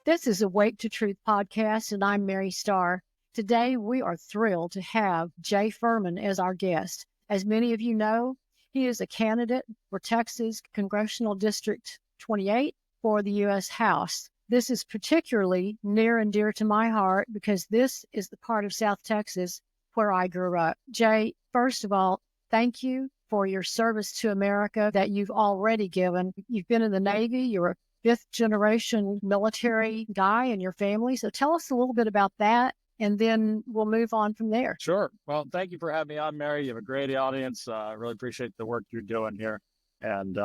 This is Awake to Truth podcast, and I'm Mary Starr. Today, we are thrilled to have Jay Furman as our guest. As many of you know, he is a candidate for Texas Congressional District 28 for the U.S. House. This is particularly near and dear to my heart because this is the part of South Texas where I grew up. Jay, first of all, thank you for your service to America that you've already given. You've been in the Navy, you're a fifth generation military guy in your family. So tell us a little bit about that, and then we'll move on from there. Sure. Well, thank you for having me on, Mary. You have a great audience. I really appreciate the work you're doing here. And,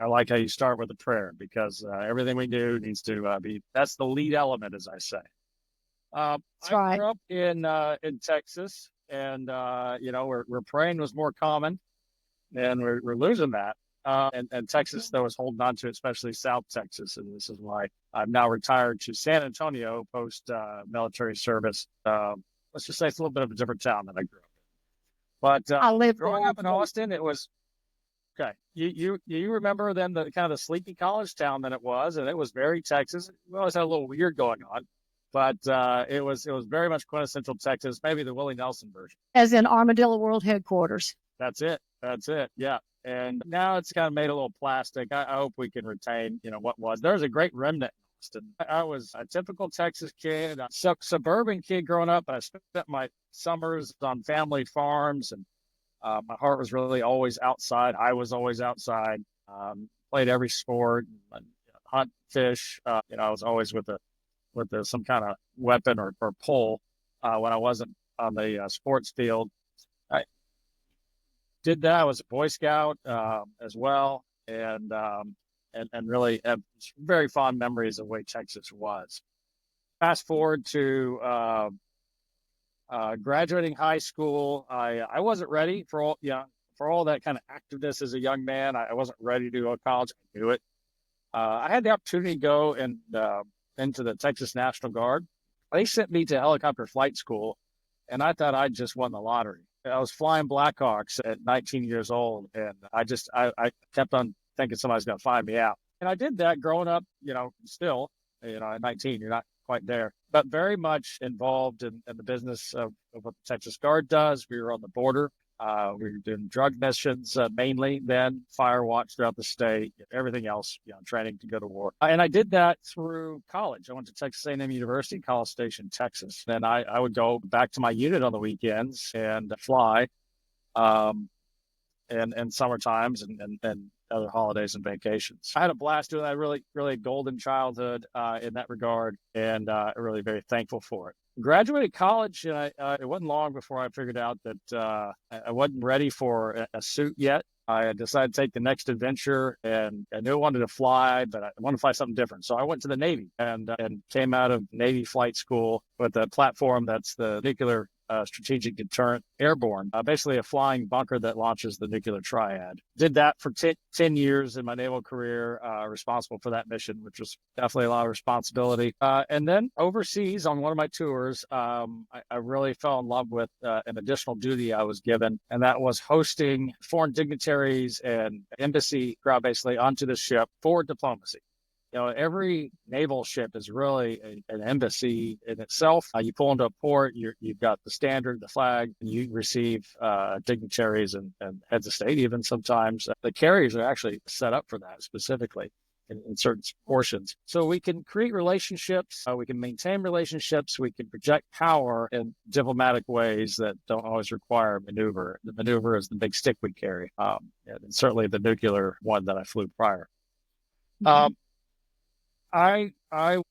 I like how you start with a prayer because everything we do needs to that's the lead element, as I say. That's right. I grew up in Texas, and, where praying was more common, and we're losing that. And Texas, though, is holding on to it, especially South Texas. And this is why I'm now retired to San Antonio post military service. Let's just say it's a little bit of a different town than I grew up in. But I lived growing there. up in Austin, it was okay. You remember then the kind of the sleepy college town that it was, and it was very Texas. We always had a little weird going on, but it was very much quintessential Texas, maybe the Willie Nelson version. As in Armadillo World Headquarters. That's it. Yeah. And now it's kind of made a little plastic. I hope we can retain, what was. There's a great remnant in Austin. I was a typical Texas kid, a suburban kid growing up, but I spent my summers on family farms, and my heart was really always outside. I was always outside, played every sport, and, hunt, fish. I was always with some kind of weapon or pole when I wasn't on the sports field. Did that. I was a Boy Scout as well, and really have very fond memories of the way Texas was. Fast forward to graduating high school. I wasn't ready for all that kind of activeness as a young man. I wasn't ready to go to college. I knew it. I had the opportunity to go into the Texas National Guard. They sent me to helicopter flight school, and I thought I'd just won the lottery. I was flying Blackhawks at 19 years old, and I kept on thinking somebody's going to find me out. And I did that growing up, still, at 19, you're not quite there, but very much involved in the business of what the Texas Guard does. We were on the border. We were doing drug missions mainly, then fire watch throughout the state, everything else, training to go to war. And I did that through college. I went to Texas A&M University, College Station, Texas. Then I would go back to my unit on the weekends and fly, and summer times and other holidays and vacations. I had a blast doing that. Really, really golden childhood in that regard, and really very thankful for it. Graduated college, and it wasn't long before I figured out that I wasn't ready for a suit yet. I decided to take the next adventure, and I knew I wanted to fly, but I wanted to fly something different. So I went to the Navy and came out of Navy flight school with a platform that's the nuclear strategic deterrent airborne, basically a flying bunker that launches the nuclear triad. Did that for 10 years in my naval career, responsible for that mission, which was definitely a lot of responsibility. And then overseas on one of my tours, I really fell in love with an additional duty I was given, and that was hosting foreign dignitaries and embassy crowd basically onto the ship for diplomacy. Every naval ship is really an embassy in itself. You pull into a port, you've got the standard, the flag, and you receive dignitaries and heads of state. Even sometimes the carriers are actually set up for that specifically in certain portions. So we can create relationships, we can maintain relationships, we can project power in diplomatic ways that don't always require maneuver. The maneuver is the big stick we carry, and certainly the nuclear one that I flew prior. Mm-hmm. I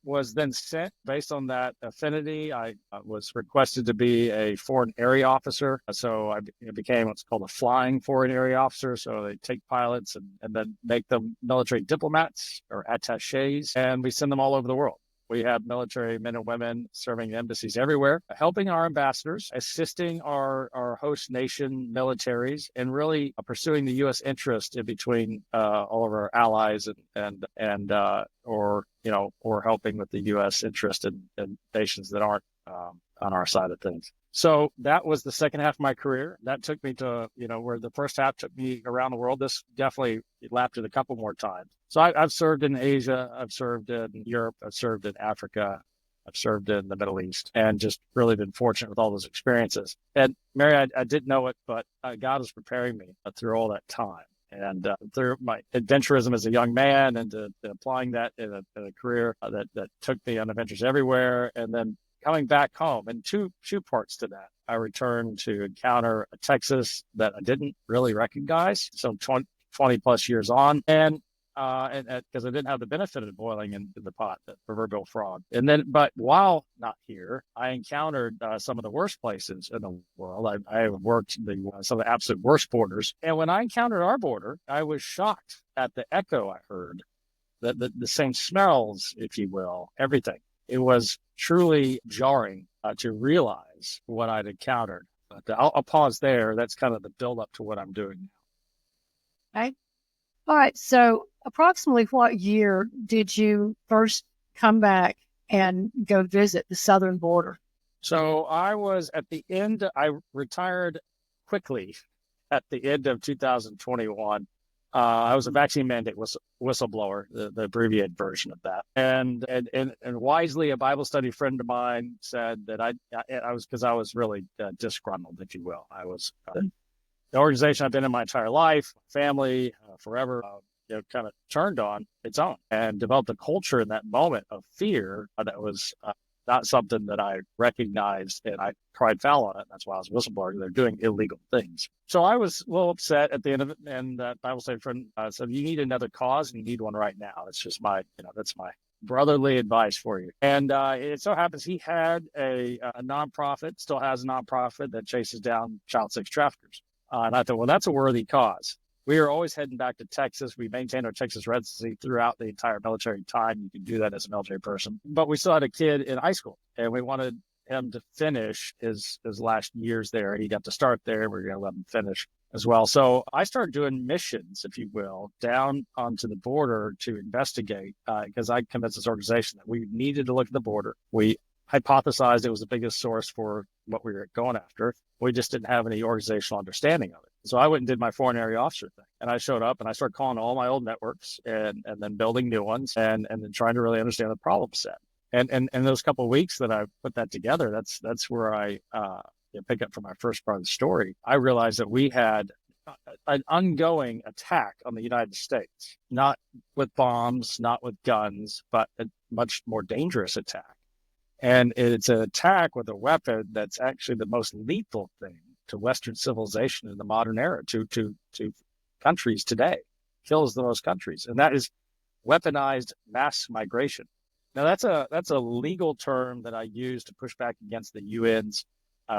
was then sent, based on that affinity, I was requested to be a foreign area officer. So I became what's called a flying foreign area officer. So they take pilots and then make them military diplomats or attachés, and we send them all over the world. We have military men and women serving embassies everywhere, helping our ambassadors, assisting our host nation militaries, and really pursuing the U.S. interest in between all of our allies or helping with the U.S. interest in nations that aren't on our side of things. So that was the second half of my career. That took me to, where the first half took me around the world. This definitely lapped it a couple more times. So I've served in Asia, I've served in Europe, I've served in Africa, I've served in the Middle East, and just really been fortunate with all those experiences. And Mary, I didn't know it, but God was preparing me through all that time. And through my adventurism as a young man and to applying that in a career that took me on adventures everywhere, and then coming back home, and two parts to that. I returned to encounter a Texas that I didn't really recognize. So 20 plus years on, and because I didn't have the benefit of boiling in the pot, the proverbial frog. And then, but while not here, I encountered some of the worst places in the world. I have worked some of the absolute worst borders. And when I encountered our border, I was shocked at the echo I heard, the same smells, if you will, everything. It was truly jarring to realize what I'd encountered. But I'll pause there. That's kind of the build up to what I'm doing now. Okay. All right. So approximately what year did you first come back and go visit the southern border? So I was I retired quickly at the end of 2021. I was a vaccine mandate whistleblower, the abbreviated version of that. And wisely, a Bible study friend of mine said that I was, because I was really disgruntled, if you will. I was the organization I've been in my entire life, family, forever, kind of turned on its own and developed a culture in that moment of fear that was not something that I recognized, and I cried foul on it. That's why I was a whistleblower. They're doing illegal things. So I was a little upset at the end of it, and that Bible study friend said, "You need another cause, and you need one right now." It's just that's my brotherly advice for you. And it so happens he had a nonprofit, still has a nonprofit that chases down child sex traffickers. And I thought, well, that's a worthy cause. We are always heading back to Texas. We maintained our Texas residency throughout the entire military time. You can do that as a military person. But we still had a kid in high school, and we wanted him to finish his last years there. He got to start there. We're going to let him finish as well. So I started doing missions, if you will, down onto the border to investigate, because I convinced this organization that we needed to look at the border. We hypothesized it was the biggest source for what we were going after. We just didn't have any organizational understanding of it. So I went and did my foreign area officer thing. And I showed up and I started calling all my old networks and then building new ones and then trying to really understand the problem set. And those couple of weeks that I put that together, that's where I pick up from my first part of the story. I realized that we had an ongoing attack on the United States, not with bombs, not with guns, but a much more dangerous attack. And it's an attack with a weapon that's actually the most lethal thing to Western civilization in the modern era, to countries today, kills the most countries. And that is weaponized mass migration. Now, that's a legal term that I use to push back against the UN's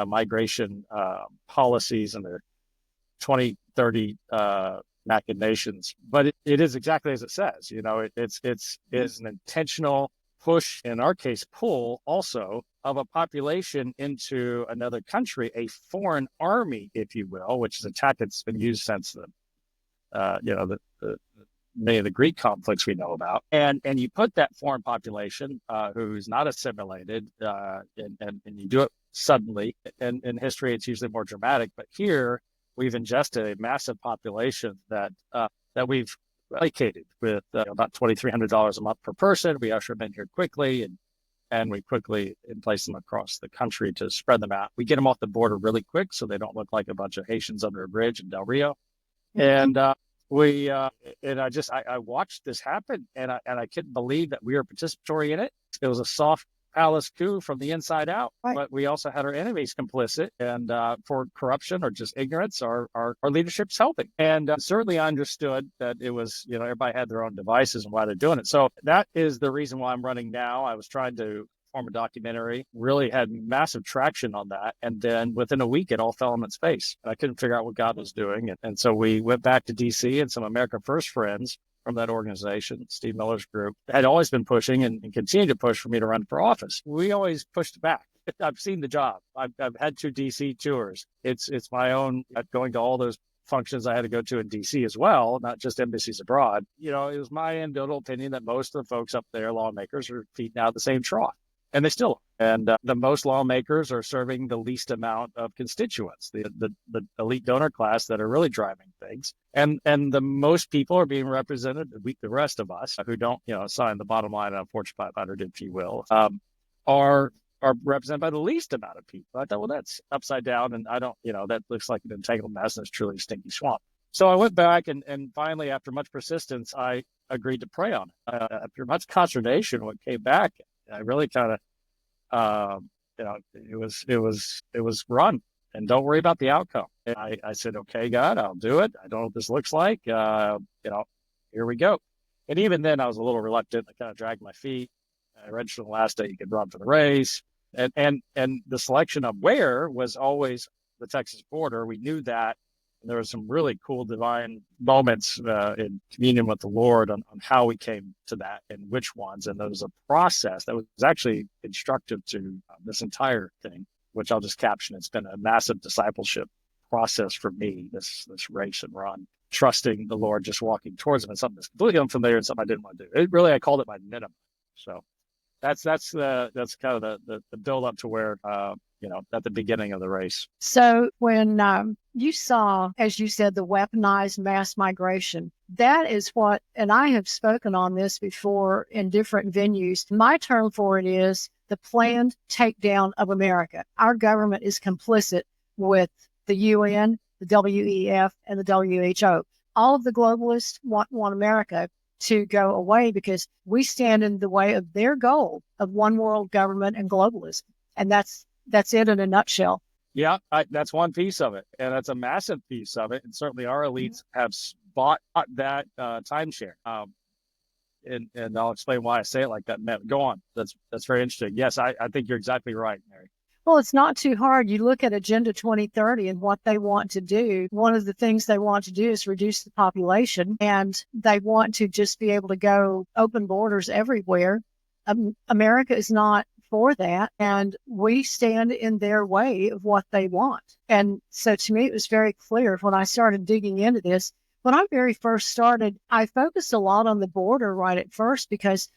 migration policies and their 2030 machinations. But it is exactly as it says. It's an intentional push, in our case, pull also of a population into another country, a foreign army, if you will, which is a tactic that's been used since the many of the Greek conflicts we know about. And you put that foreign population who's not assimilated, and you do it suddenly. And in history, it's usually more dramatic. But here, we've ingested a massive population that we've allocated with about $2,300 a month per person. We usher them in here quickly, and we quickly place them across the country to spread them out. We get them off the border really quick so they don't look like a bunch of Haitians under a bridge in Del Rio. And I watched this happen, and I couldn't believe that we were participatory in it. It was a soft palace coup from the inside out, right. But we also had our enemies complicit, and for corruption or just ignorance, our leadership's helping. And certainly I understood that it was, everybody had their own devices and why they're doing it. So that is the reason why I'm running now. I was trying to form a documentary, really had massive traction on that. And then within a week, it all fell on its face. And I couldn't figure out what God was doing. And so we went back to DC, and some America First friends from that organization, Steve Miller's group, had always been pushing and continued to push for me to run for office. We always pushed back. I've seen the job. I've had 2 DC tours. It's my own, going to all those functions I had to go to in DC as well, not just embassies abroad. It was my anecdotal opinion that most of the folks up there, lawmakers, are feeding out the same trough. And they still are. And the most lawmakers are serving the least amount of constituents, the elite donor class that are really driving things. And the most people are being represented, the rest of us who don't, sign the bottom line on Fortune 500, if you will, are represented by the least amount of people. I thought, well, that's upside down. And I don't, that looks like an entangled mess and it's truly a stinky swamp. So I went back and finally, after much persistence, I agreed to pray on it. After much consternation, what came back, I really kind of, it was run and don't worry about the outcome. And I said, okay, God, I'll do it. I don't know what this looks like. Here we go. And even then I was a little reluctant. I kind of dragged my feet. I registered the last day you could run for the race. And the selection of where was always the Texas border. We knew that. And there were some really cool divine moments in communion with the Lord on how we came to that and which ones. And there was a process that was actually instructive to this entire thing, which I'll just caption. It's been a massive discipleship process for me, this race and run, trusting the Lord, just walking towards him. And something that's completely unfamiliar and something I didn't want to do. I called it my minimum. So that's kind of the build up to where, at the beginning of the race. So when you saw, as you said, the weaponized mass migration, that is what, and I have spoken on this before in different venues. My term for it is the planned takedown of America. Our government is complicit with the UN, the WEF, and the WHO. All of the globalists want America to go away because we stand in the way of their goal of one world government and globalism. And that's it in a nutshell. Yeah, that's one piece of it. And that's a massive piece of it. And certainly our elites have bought that timeshare. And I'll explain why I say it like that. Go on. That's very interesting. Yes, I think you're exactly right, Mary. Well, it's not too hard. You look at Agenda 2030 and what they want to do. One of the things they want to do is reduce the population, and they want to just be able to go open borders everywhere. America is not for that, and we stand in their way of what they want. And so to me, it was very clear when I started digging into this. When I very first started, I focused a lot on the border right at first because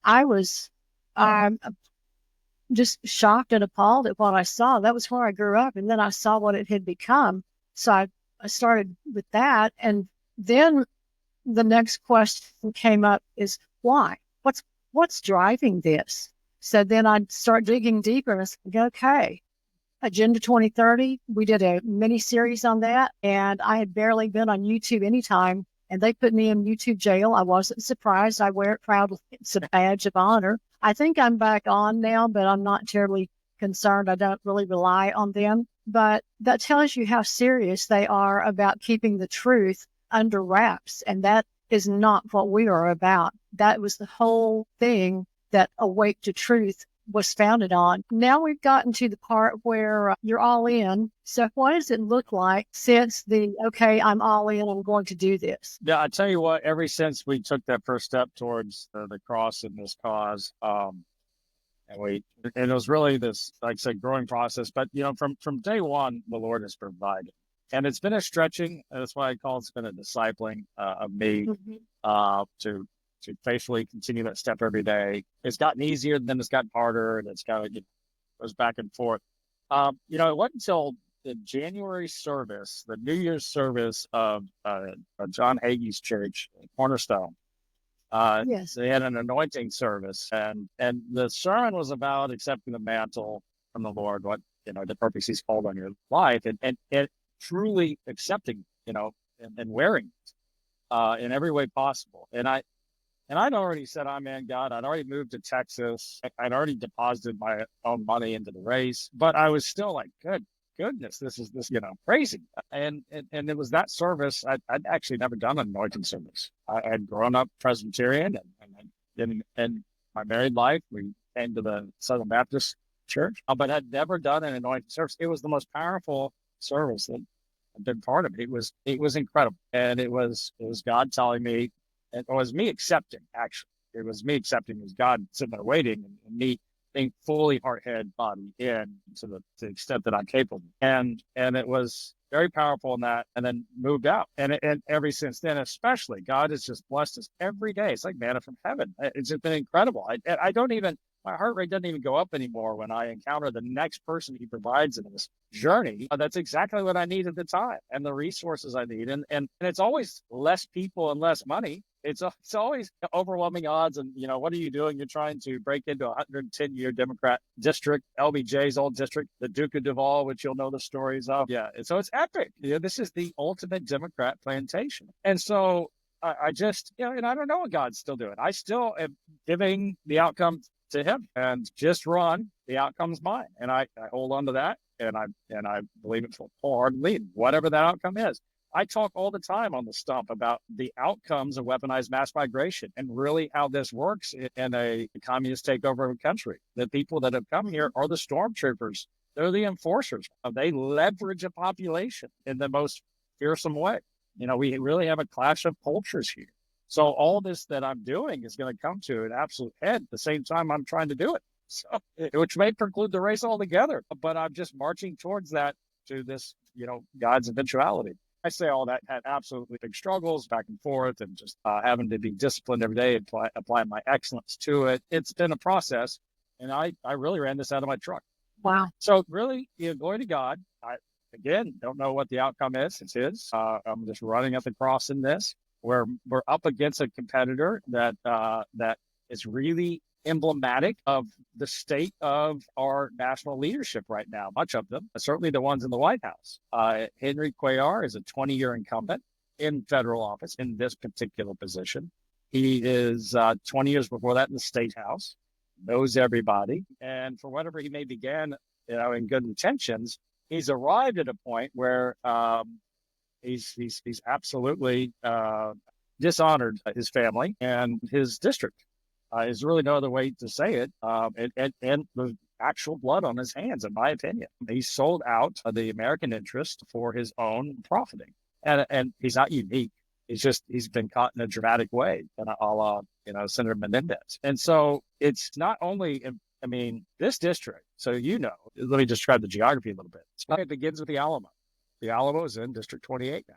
I was just shocked and appalled at what I saw. That was where I grew up, and then I saw what it had become. So I started with that, and then the next question came up is why? What's driving this? So then I'd start digging deeper and I said, okay, Agenda 2030, we did a mini series on that, and I had barely been on YouTube anytime, and they put me in YouTube jail. I wasn't surprised. I wear it proudly. It's a badge of honor. I think I'm back on now, but I'm not terribly concerned. I don't really rely on them. But that tells you how serious they are about keeping the truth under wraps. And that is not what we are about. That was the whole thing that Awake to Truth was founded on. Now we've gotten to the part where you're all in. So what does it look like since okay, I'm all in, I'm going to do this? Yeah, I tell you what, ever since we took that first step towards the cross and this cause, and it was really this, like I said, growing process. But, from day one, the Lord has provided. And it's been a stretching, that's why I call it's been a discipling of me to faithfully continue that step every day. It's gotten easier, then it's gotten harder, and it's kind of goes back and forth. It wasn't until the January service, the New Year's service of John Hagee's church, Cornerstone. Yes. They had an anointing service, and the sermon was about accepting the mantle from the Lord, what the purpose He's called on your life, and truly accepting, and wearing it in every way possible. And I'd already said, amen, God. I'd already moved to Texas. I'd already deposited my own money into the race, but I was still like, goodness, this is crazy. And it was that service. I'd actually never done an anointing service. I had grown up Presbyterian and in my married life, we came to the Southern Baptist Church, but had never done an anointing service. It was the most powerful service that I've been part of. It was incredible. And it was God telling me, it was me accepting, actually. It was me accepting. It was God sitting there waiting, and me being fully heart, head, body in to the extent that I'm capable. And it was very powerful in that, and then moved out. And ever since then, especially, God has just blessed us every day. It's like manna from heaven. It's just been incredible. I don't even, my heart rate doesn't even go up anymore when I encounter the next person he provides in this journey. That's exactly what I need at the time and the resources I need. And it's always less people and less money. It's always overwhelming odds. And, what are you doing? You're trying to break into a 110-year Democrat district, LBJ's old district, the Duke of Duval, which you'll know the stories of. Yeah. So it's epic. This is the ultimate Democrat plantation. And so I just, and I don't know what God's still doing. I still am giving the outcome to him and just run. The outcome's mine. And I hold on to that. And I believe it wholeheartedly, whatever that outcome is. I talk all the time on the stump about the outcomes of weaponized mass migration and really how this works in a communist takeover of a country. The people that have come here are the stormtroopers. They're the enforcers. They leverage a population in the most fearsome way. We really have a clash of cultures here. So all this that I'm doing is going to come to an absolute head at the same time I'm trying to do it. So, which may preclude the race altogether, but I'm just marching towards that, to this, God's eventuality. I say all that had absolutely big struggles back and forth, and just having to be disciplined every day and apply my excellence to it. It's been a process, and I really ran this out of my truck. Wow. So really, glory to God. I, again, don't know what the outcome is. It's his. I'm just running up the cross in this. We're up against a competitor that is really emblematic of the state of our national leadership right now, much of them, certainly the ones in the White House. Henry Cuellar is a 20-year incumbent in federal office in this particular position. He is 20 years before that in the State House, knows everybody. And for whatever he may begin, in good intentions, he's arrived at a point where he's absolutely dishonored his family and his district. There's really no other way to say it. And the actual blood on his hands, in my opinion. He sold out the American interest for his own profiting. And he's not unique. He's been caught in a dramatic way, a la, Senator Menendez. And so it's not only, this district, so let me describe the geography a little bit. It begins with the Alamo. The Alamo is in District 28 now.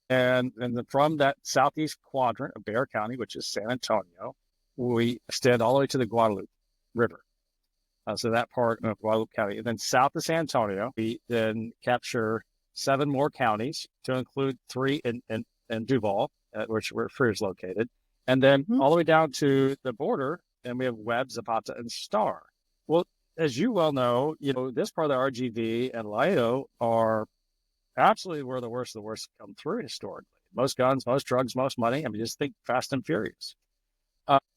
And from that southeast quadrant of Bexar County, which is San Antonio, we extend all the way to the Guadalupe River. So that part of Guadalupe County. And then south of San Antonio, we then capture 7 more counties, to include 3 in Duval, where Freer is located. And then all the way down to the border, and we have Webb, Zapata, and Star. Well, as you well know, this part of the RGV and Laredo are absolutely where the worst of the worst come through historically. Most guns, most drugs, most money. Just think Fast and Furious.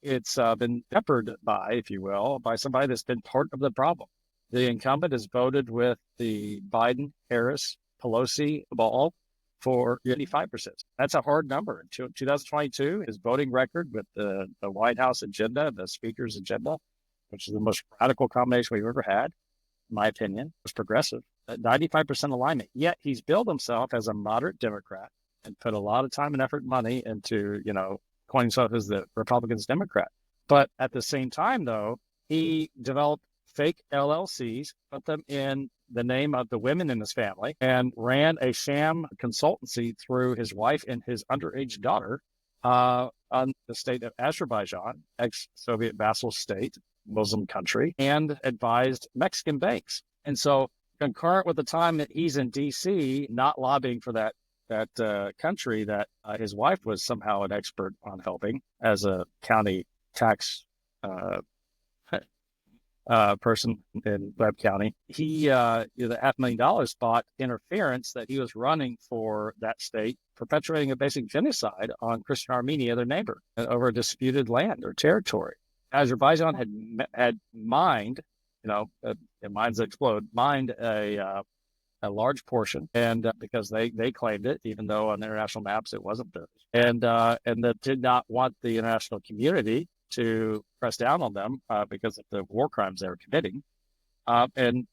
It's been peppered by, if you will, by somebody that's been part of the problem. The incumbent has voted with the Biden, Harris, Pelosi ball for 85%. That's a hard number. In 2022, his voting record with the White House agenda, the speaker's agenda, which is the most radical combination we've ever had, in my opinion, was progressive, 95% alignment. Yet he's billed himself as a moderate Democrat and put a lot of time and effort and money into, calling himself as the Republicans Democrat. But at the same time, though, he developed fake LLCs, put them in the name of the women in his family, and ran a sham consultancy through his wife and his underage daughter on the state of Azerbaijan, ex-Soviet vassal state, Muslim country, and advised Mexican banks. And so concurrent with the time that he's in D.C., not lobbying for that country that his wife was somehow an expert on helping as a county tax person in Webb County, he the $500,000 bought interference that he was running for that state, perpetuating a basic genocide on Christian Armenia, their neighbor, over disputed land or territory. Azerbaijan had mined, mines explode, mined a large portion, and because they claimed it, even though on international maps it wasn't theirs, and that did not want the international community to press down on them because of the war crimes they were committing. Henry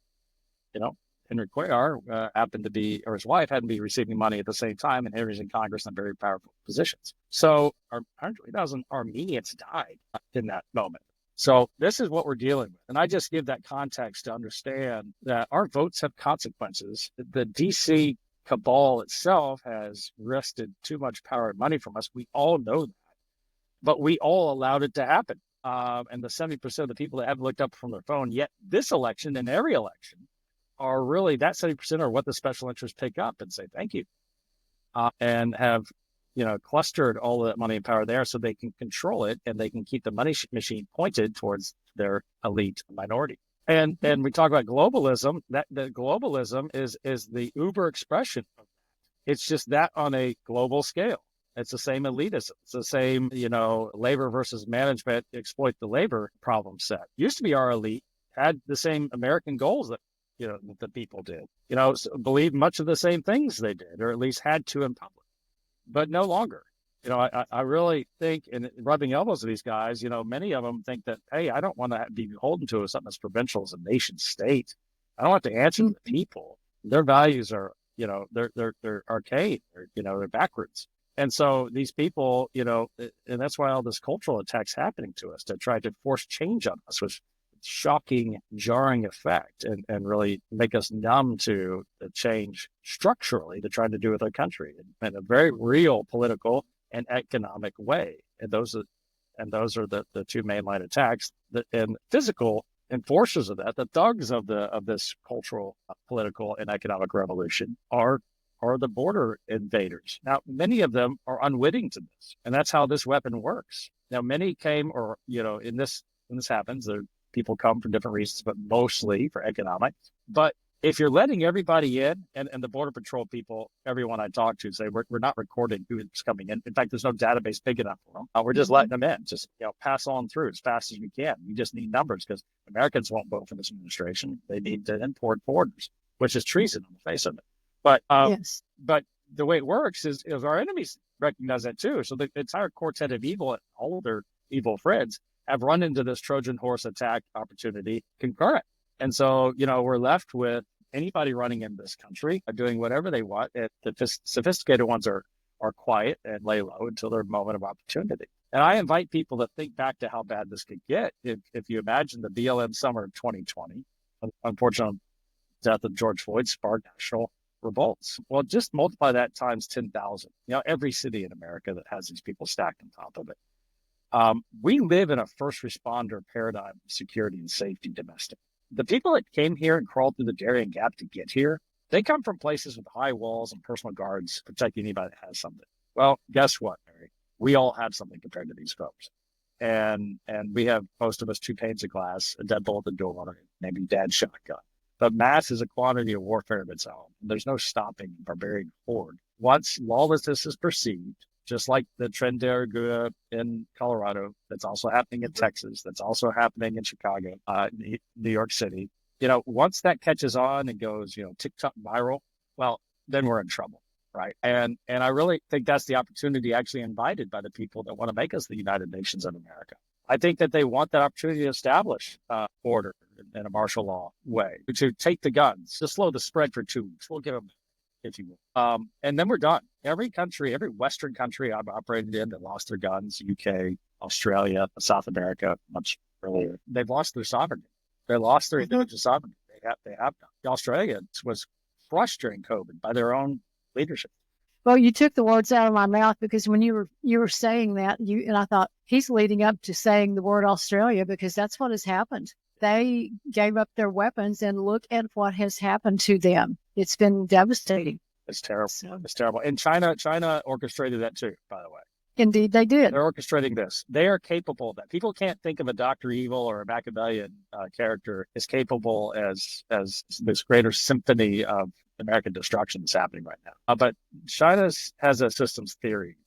Cuellar happened to be, or his wife happened to be receiving money at the same time, and Henry's in Congress in very powerful positions. So 120,000 Armenians died in that moment. So this is what we're dealing with. And I just give that context to understand that our votes have consequences. The DC cabal itself has wrested too much power and money from us. We all know that. But we all allowed it to happen. and the 70% of the people that haven't looked up from their phone yet this election and every election are really that 70% are what the special interests pick up and say thank you, and have clustered all of that money and power there so they can control it and they can keep the money machine pointed towards their elite minority. And we talk about globalism. That the globalism is the uber expression of that. It's just that on a global scale. It's the same elitism. It's the same, labor versus management, exploit the labor problem set. Used to be our elite had the same American goals that, that the people did, believed much of the same things they did, or at least had to in public, but no longer. I really think, in rubbing elbows with these guys, many of them think that, hey, I don't want to be beholden to something as provincial as a nation state. I don't have to answer to the people. Their values are, they're arcane, they're backwards. And so these people, and that's why all this cultural attack's happening to us to try to force change on us with shocking, jarring effect and really make us numb to the change structurally to try to do with our country in a very real political and economic way. And those are the two mainline attacks. And physical enforcers of that, the thugs of this cultural, political, and economic revolution are the border invaders. Now, many of them are unwitting to this, and that's how this weapon works. Now, many came, or when this happens, people come for different reasons, but mostly for economic. But if you're letting everybody in, and the Border Patrol people, everyone I talk to say, we're not recording who is coming in. In fact, there's no database big enough for them. We're just letting them in. Just pass on through as fast as we can. You just need numbers because Americans won't vote for this administration. They need to import foreigners, which is treason on the face of it. But Yes. But the way it works is our enemies recognize that too. So the entire quartet of evil and all of their evil friends have run into this Trojan horse attack opportunity concurrent. And so, we're left with anybody running in this country doing whatever they want. The sophisticated ones are quiet and lay low until their moment of opportunity. And I invite people to think back to how bad this could get. If you imagine the BLM summer of 2020, unfortunate death of George Floyd sparked national revolts. Well, just multiply that times 10,000. Every city in America that has these people stacked on top of it. We live in a first responder paradigm of security and safety domestic. The people that came here and crawled through the Darien Gap to get here, they come from places with high walls and personal guards protecting anybody that has something. Well, guess what, Mary? We all have something compared to these folks. And we have, most of us, 2 panes of glass, a deadbolt at the door, maybe dad's shotgun. But mass is a quantity of warfare of its own. There's no stopping barbarian horde. Once lawlessness is perceived, just like the Tren de Aragua in Colorado, that's also happening in Texas, that's also happening in Chicago, New York City. Once that catches on and goes, TikTok viral, well, then we're in trouble, right? And I really think that's the opportunity actually invited by the people that want to make us the United Nations of America. I think that they want that opportunity to establish order in a martial law way, to take the guns, to slow the spread for 2 weeks. We'll give them, if you will. And then we're done. Every country, every Western country I've operated in that lost their guns, UK, Australia, South America, much earlier, they've lost their sovereignty. They lost their individual sovereignty. They have done. Australia was crushed during COVID by their own leadership. Well, you took the words out of my mouth, because when you were saying that, and I thought he's leading up to saying the word Australia, because that's what has happened. They gave up their weapons, and look at what has happened to them. It's been devastating. It's terrible. It's terrible. And China orchestrated that too, by the way. Indeed, they did. They're orchestrating this. They are capable of that. People can't think of a Dr. Evil or a Machiavellian character as capable as this greater symphony of American destruction that's happening right now. But China has a systems theory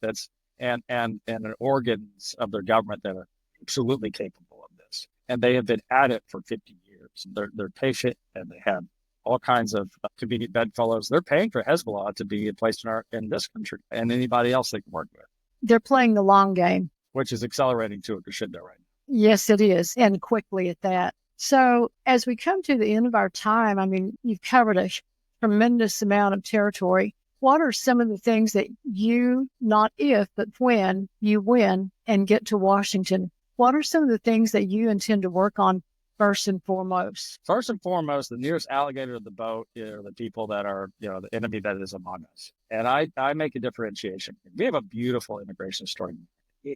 and an organs of their government that are absolutely capable of this. And they have been at it for 50 years. They're patient, and they have all kinds of convenient bedfellows. They're paying for Hezbollah to be placed in this country and anybody else they can work with. They're playing the long game, which is accelerating to a crescendo right now. Yes, it is, and quickly at that. So as we come to the end of our time, you've covered a tremendous amount of territory. What are some of the things that you, not if, but when you win and get to Washington, what are some of the things that you intend to work on first and foremost? First and foremost, the nearest alligator to the boat are the people that are, the enemy that is among us. And I make a differentiation. We have a beautiful immigration story.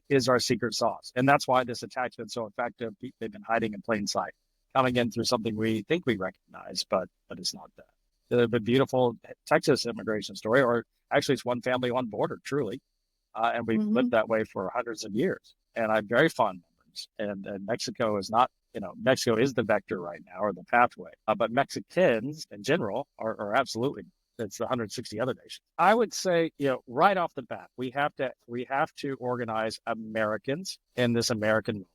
is our secret sauce. And that's why this attack's been so effective. They've been hiding in plain sight, coming in through something we think we recognize, but it's not that. The beautiful Texas immigration story, or actually it's one family, one border, truly. And we've lived that way for hundreds of years. And I have very fond memories. And Mexico is not, Mexico is the vector right now, or the pathway. But Mexicans in general are absolutely, it's the 160 other nations. I would say, right off the bat, we have to organize Americans in this American movement.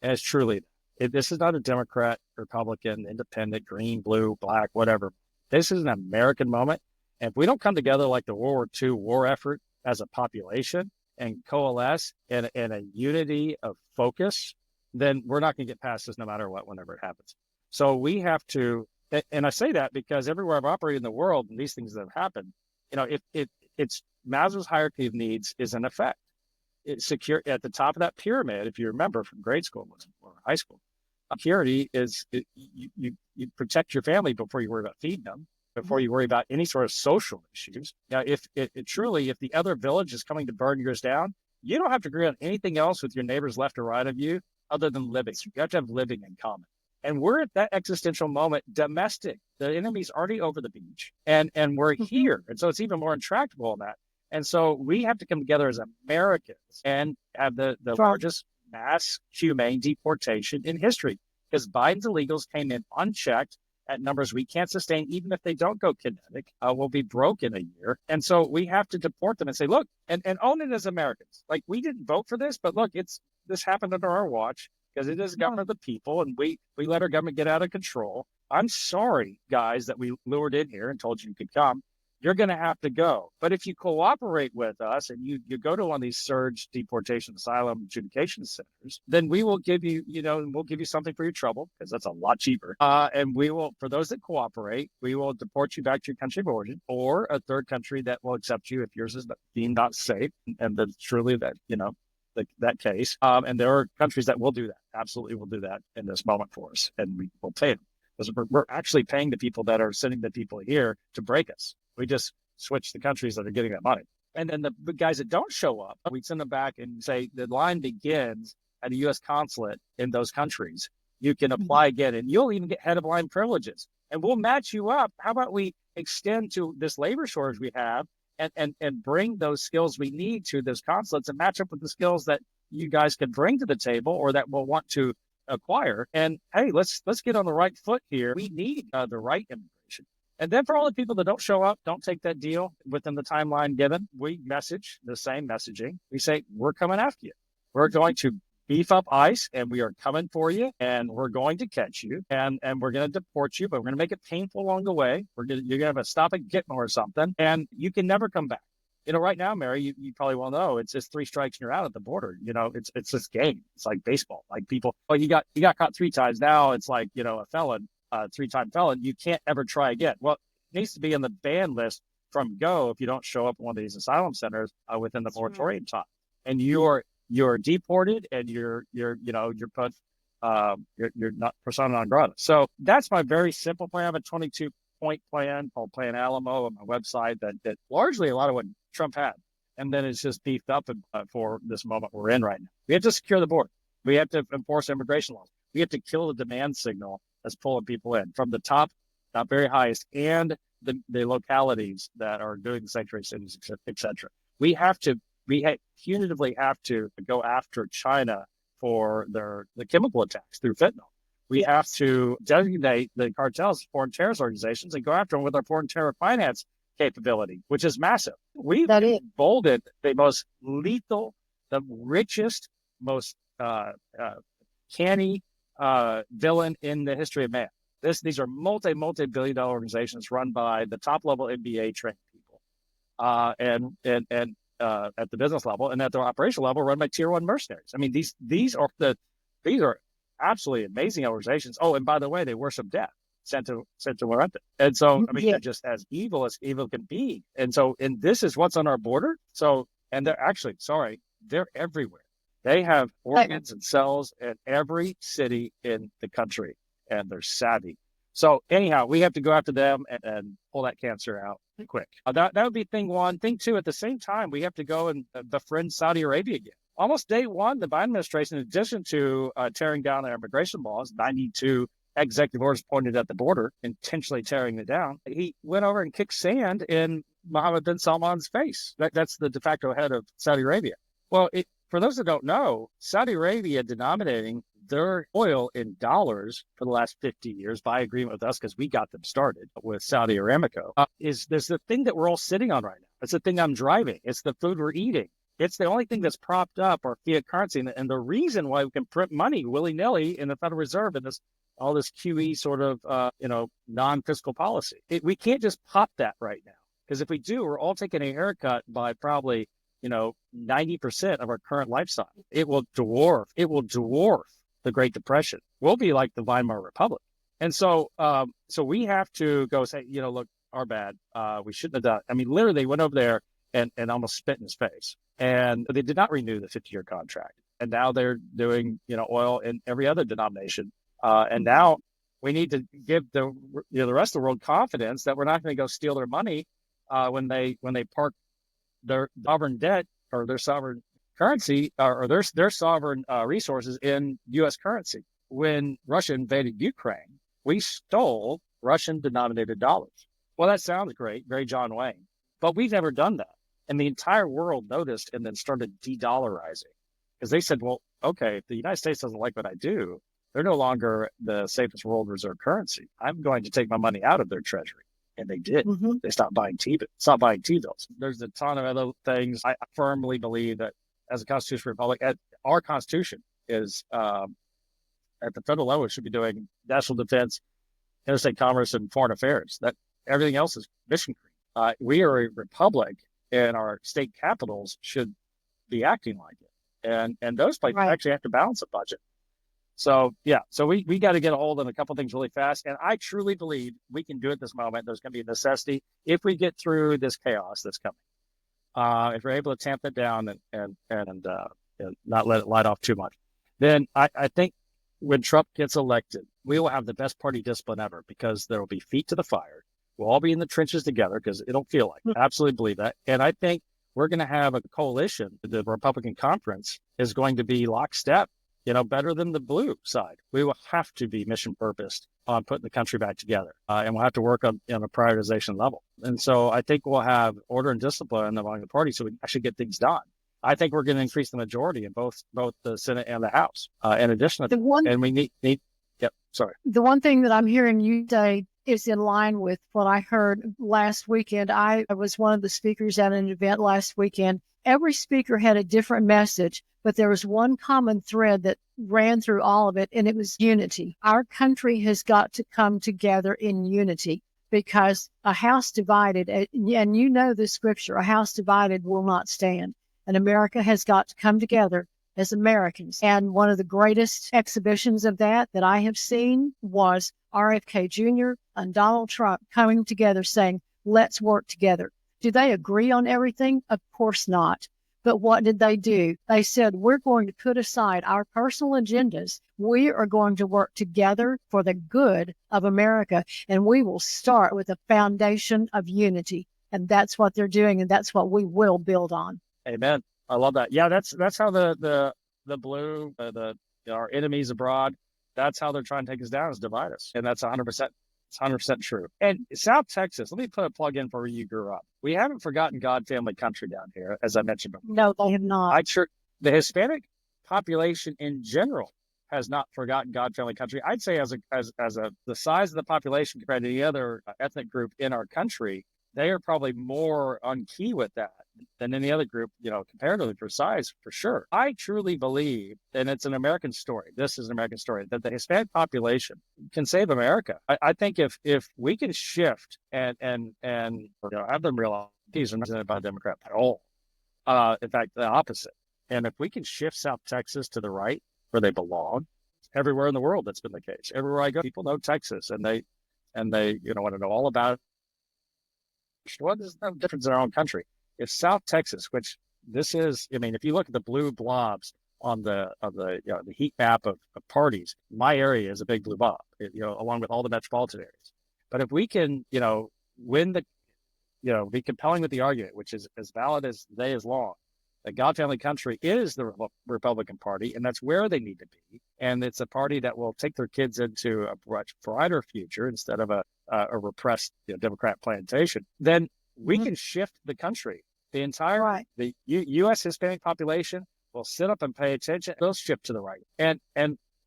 And it's truly, this is not a Democrat, Republican, independent, green, blue, black, whatever. This is an American moment. And if we don't come together like the World War II war effort as a population and coalesce in a unity of focus, then we're not going to get past this no matter what, whenever it happens. So we have to, and I say that because everywhere I've operated in the world and these things that have happened, it's Maslow's hierarchy of needs is in effect. It's secure at the top of that pyramid. If you remember from grade school or high school, security is you protect your family before you worry about feeding them, before you worry about any sort of social issues. Now, if the other village is coming to burn yours down, you don't have to agree on anything else with your neighbors left or right of you other than living. You have to have living in common. And we're at that existential moment, domestic. The enemy's already over the beach and we're here. And so it's even more intractable than that. And so we have to come together as Americans and have the largest mass humane deportation in history, because Biden's illegals came in unchecked at numbers we can't sustain. Even if they don't go kinetic, we'll be broke in a year. And so we have to deport them and say, look, and own it as Americans. Like, we didn't vote for this, but look, this happened under our watch because it is government of the people, and we let our government get out of control. I'm sorry, guys, that we lured in here and told you could come. You're going to have to go. But if you cooperate with us and you go to one of these surge deportation asylum adjudication centers, then we will give you, we'll give you something for your trouble, because that's a lot cheaper. And we will, for those that cooperate, we will deport you back to your country of origin, or a third country that will accept you if yours is deemed not safe. And that's truly that, that case. And there are countries that will do that. Absolutely will do that in this moment for us. And we will pay them, because we're actually paying the people that are sending the people here to break us. We just switch the countries that are getting that money. And then the guys that don't show up, we send them back and say, the line begins at a U.S. consulate in those countries. You can apply again, and you'll even get head of line privileges. And we'll match you up. How about we extend to this labor shortage we have and bring those skills we need to those consulates and match up with the skills that you guys can bring to the table or that we'll want to acquire. And hey, let's get on the right foot here. We need the right immigration. And then for all the people that don't show up, don't take that deal within the timeline given, we message the same messaging. We say, we're coming after you. We're going to beef up ICE, and we are coming for you, and we're going to catch you, and we're going to deport you, but we're going to make it painful along the way. You're going to have a stop at Gitmo or something, and you can never come back. Right now, Mary, you probably well know, it's just 3 strikes and you're out at the border. It's this game. It's like baseball. Like people, you got caught 3 times. Now it's like, a felon. 3-time felon, you can't ever try again. Well, it needs to be in the ban list from go if you don't show up in one of these asylum centers within the moratorium time, and you're deported, and you're put you're not persona non grata. So that's my very simple plan. I have a 22-point plan called Plan Alamo on my website that largely a lot of what Trump had, and then it's just beefed up for this moment we're in right now. We have to secure the border. We have to enforce immigration laws. We have to kill the demand signal that's pulling people in from the top, not very highest, and the localities that are doing the sanctuary cities, et cetera. We punitively have to go after China for the chemical attacks through fentanyl. We have to designate the cartels as foreign terrorist organizations and go after them with our foreign terror finance capability, which is massive. We've emboldened the most lethal, the richest, most canny villain in the history of man. These are multi-billion dollar organizations run by the top level MBA trained people, and at the business level, and at the operational level run by tier 1 mercenaries. I mean, these are absolutely amazing organizations. Oh, and by the way, they worship death, Santa Lorenta. And so, I mean, they're just as evil can be. And this is what's on our border. So, and they're everywhere. They have organs and cells in every city in the country, and they're savvy. So anyhow, we have to go after them and pull that cancer out quick. That would be thing 1. Thing 2, at the same time, we have to go and befriend Saudi Arabia again. almost day one, the Biden administration, in addition to tearing down our immigration laws, 92 executive orders pointed at the border, intentionally tearing it down, he went over and kicked sand in Mohammed bin Salman's face. That's the de facto head of Saudi Arabia. Well, for those that don't know, Saudi Arabia denominating their oil in dollars for the last 50 years by agreement with us, because we got them started with Saudi Aramco, is there's the thing that we're all sitting on right now. It's the thing I'm driving. It's the food we're eating. It's the only thing that's propped up our fiat currency. And the reason why we can print money willy-nilly in the Federal Reserve and all this QE sort of, non-fiscal policy. We can't just pop that right now. Because if we do, we're all taking a haircut by probably, 90% of our current lifestyle. It will dwarf the Great Depression. We'll be like the Weimar Republic. And so we have to go say, look, our bad. We shouldn't have done. I mean, literally, they went over there and almost spit in his face. And they did not renew the 50-year contract. And now they're doing, oil in every other denomination. And now we need to give the rest of the world confidence that we're not going to go steal their money when they park their sovereign debt or their sovereign currency or their sovereign resources in U.S. currency. When Russia invaded Ukraine, we stole Russian-denominated dollars. Well, that sounds great, very John Wayne, but we've never done that. And the entire world noticed and then started de-dollarizing because they said, well, okay, if the United States doesn't like what I do, they're no longer the safest world reserve currency. I'm going to take my money out of their treasury. And they did. Mm-hmm. They stopped buying T-bills. There's a ton of other things. I firmly believe that as a constitutional republic, our Constitution is at the federal level, it should be doing national defense, interstate commerce, and foreign affairs. That everything else is mission creep. We are a republic, and our state capitals should be acting like it. And those places actually have to balance a budget. So, yeah, we got to get a hold on a couple of things really fast. And I truly believe we can do it this moment. There's going to be a necessity if we get through this chaos that's coming. If we're able to tamp it down and not let it light off too much, then I think when Trump gets elected, we will have the best party discipline ever because there will be feet to the fire. We'll all be in the trenches together because it'll feel like it. I absolutely believe that. And I think we're going to have a coalition. The Republican conference is going to be lockstep. Better than the blue side. We will have to be mission purposed on putting the country back together. And we'll have to work on a prioritization level. And so I think we'll have order and discipline among the parties so we can actually get things done. I think we're going to increase the majority in both the Senate and the House. In addition to and we need The one thing that I'm hearing you say is in line with what I heard last weekend. I was one of the speakers at an event last weekend. Every speaker had a different message, but there was one common thread that ran through all of it, and it was unity. Our country has got to come together in unity because a house divided, and the scripture, a house divided will not stand. And America has got to come together as Americans. And one of the greatest exhibitions of that I have seen was RFK Jr. and Donald Trump coming together saying, let's work together. Do they agree on everything? Of course not. But what did they do? They said, we're going to put aside our personal agendas. We are going to work together for the good of America. And we will start with a foundation of unity. And that's what they're doing. And that's what we will build on. Amen. I love that. Yeah, that's how the blue, our enemies abroad, that's how they're trying to take us down, is divide us. And that's 100%. It's 100% true. And South Texas, let me put a plug in for where you grew up. We haven't forgotten God, family, country down here, as I mentioned before. No, they have not. The Hispanic population in general has not forgotten God, family, country. I'd say as the size of the population compared to any other ethnic group in our country, they are probably more on key with that than any other group, comparatively for size, for sure. I truly believe, and it's an American story, this is an American story, that the Hispanic population can save America. I think if we can shift and have them realize these are not represented by a Democrat at all. In fact, the opposite. And if we can shift South Texas to the right where they belong, everywhere in the world that's been the case. Everywhere I go, people know Texas and they want to know all about it. What is no difference in our own country? If South Texas, which this is, if you look at the blue blobs on the heat map of parties, my area is a big blue blob, along with all the metropolitan areas. But if we can, win be compelling with the argument, which is as valid as the day is long, that God Family Country is the Republican Party, and that's where they need to be. And it's a party that will take their kids into a much brighter future instead of a repressed Democrat plantation. Then we can shift the country. The entire the U.S. Hispanic population will sit up and pay attention. They'll shift to the right, and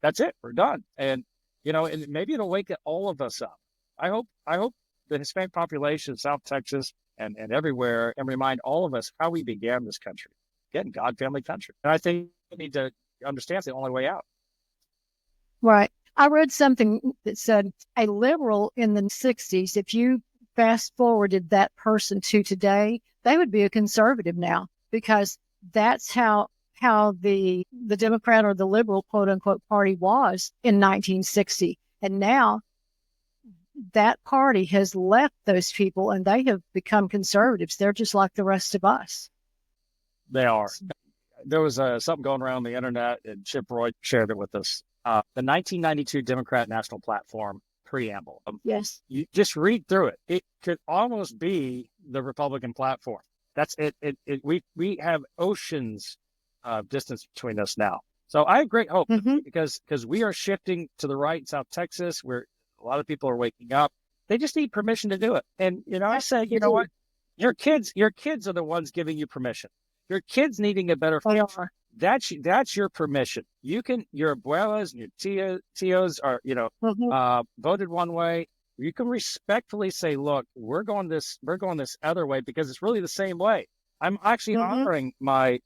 that's it. We're done. And and maybe it'll wake all of us up. I hope the Hispanic population, South Texas, and everywhere, and remind all of us how we began this country. Again, God Family Country. And I think we need to understand it's the only way out. Right. I read something that said a liberal in the 60s, if you fast forwarded that person to today, they would be a conservative now, because that's how the Democrat or the liberal, quote unquote, party was in 1960. And now that party has left those people and they have become conservatives. They're just like the rest of us. They are. There was something going around the internet, and Chip Roy shared it with us. The 1992 Democrat National Platform preamble. Yes. You just read through it. It could almost be the Republican platform. That's it. We have oceans of distance between us now. So I have great hope because we are shifting to the right in South Texas, where a lot of people are waking up. They just need permission to do it. And I say, what? Your kids are the ones giving you permission. Your kids needing a better future. That's your permission. You can, your abuelas and your tios are, voted one way. You can respectfully say, look, we're going this other way because it's really the same way. I'm actually honoring my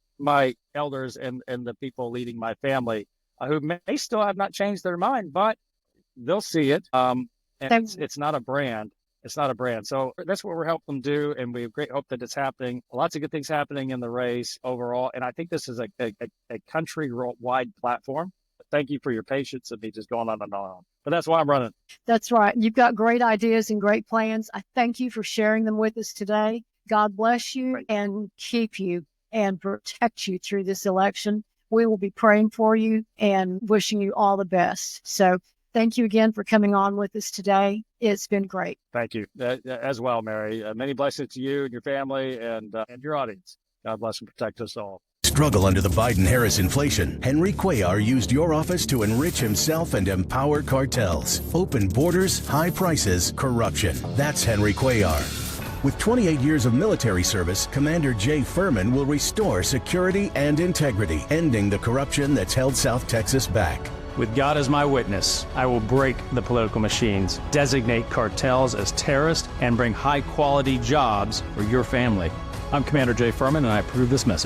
elders and the people leading my family who may still have not changed their mind, but they'll see it. And it's not a brand. It's not a brand. So that's what we're helping them do. And we have great hope that it's happening. Lots of good things happening in the race overall. And I think this is a country-wide platform. Thank you for your patience and me just going on and on. But that's why I'm running. That's right. You've got great ideas and great plans. I thank you for sharing them with us today. God bless you and keep you and protect you through this election. We will be praying for you and wishing you all the best. So thank you again for coming on with us today. It's been great. Thank you as well, Mary. Many blessings to you and your family and your audience. God bless and protect us all. Struggle under the Biden-Harris inflation. Henry Cuellar used your office to enrich himself and empower cartels. Open borders, high prices, corruption. That's Henry Cuellar. With 28 years of military service, Commander Jay Furman will restore security and integrity, ending the corruption that's held South Texas back. With God as my witness, I will break the political machines, designate cartels as terrorists, and bring high-quality jobs for your family. I'm Commander Jay Furman, and I approve this message.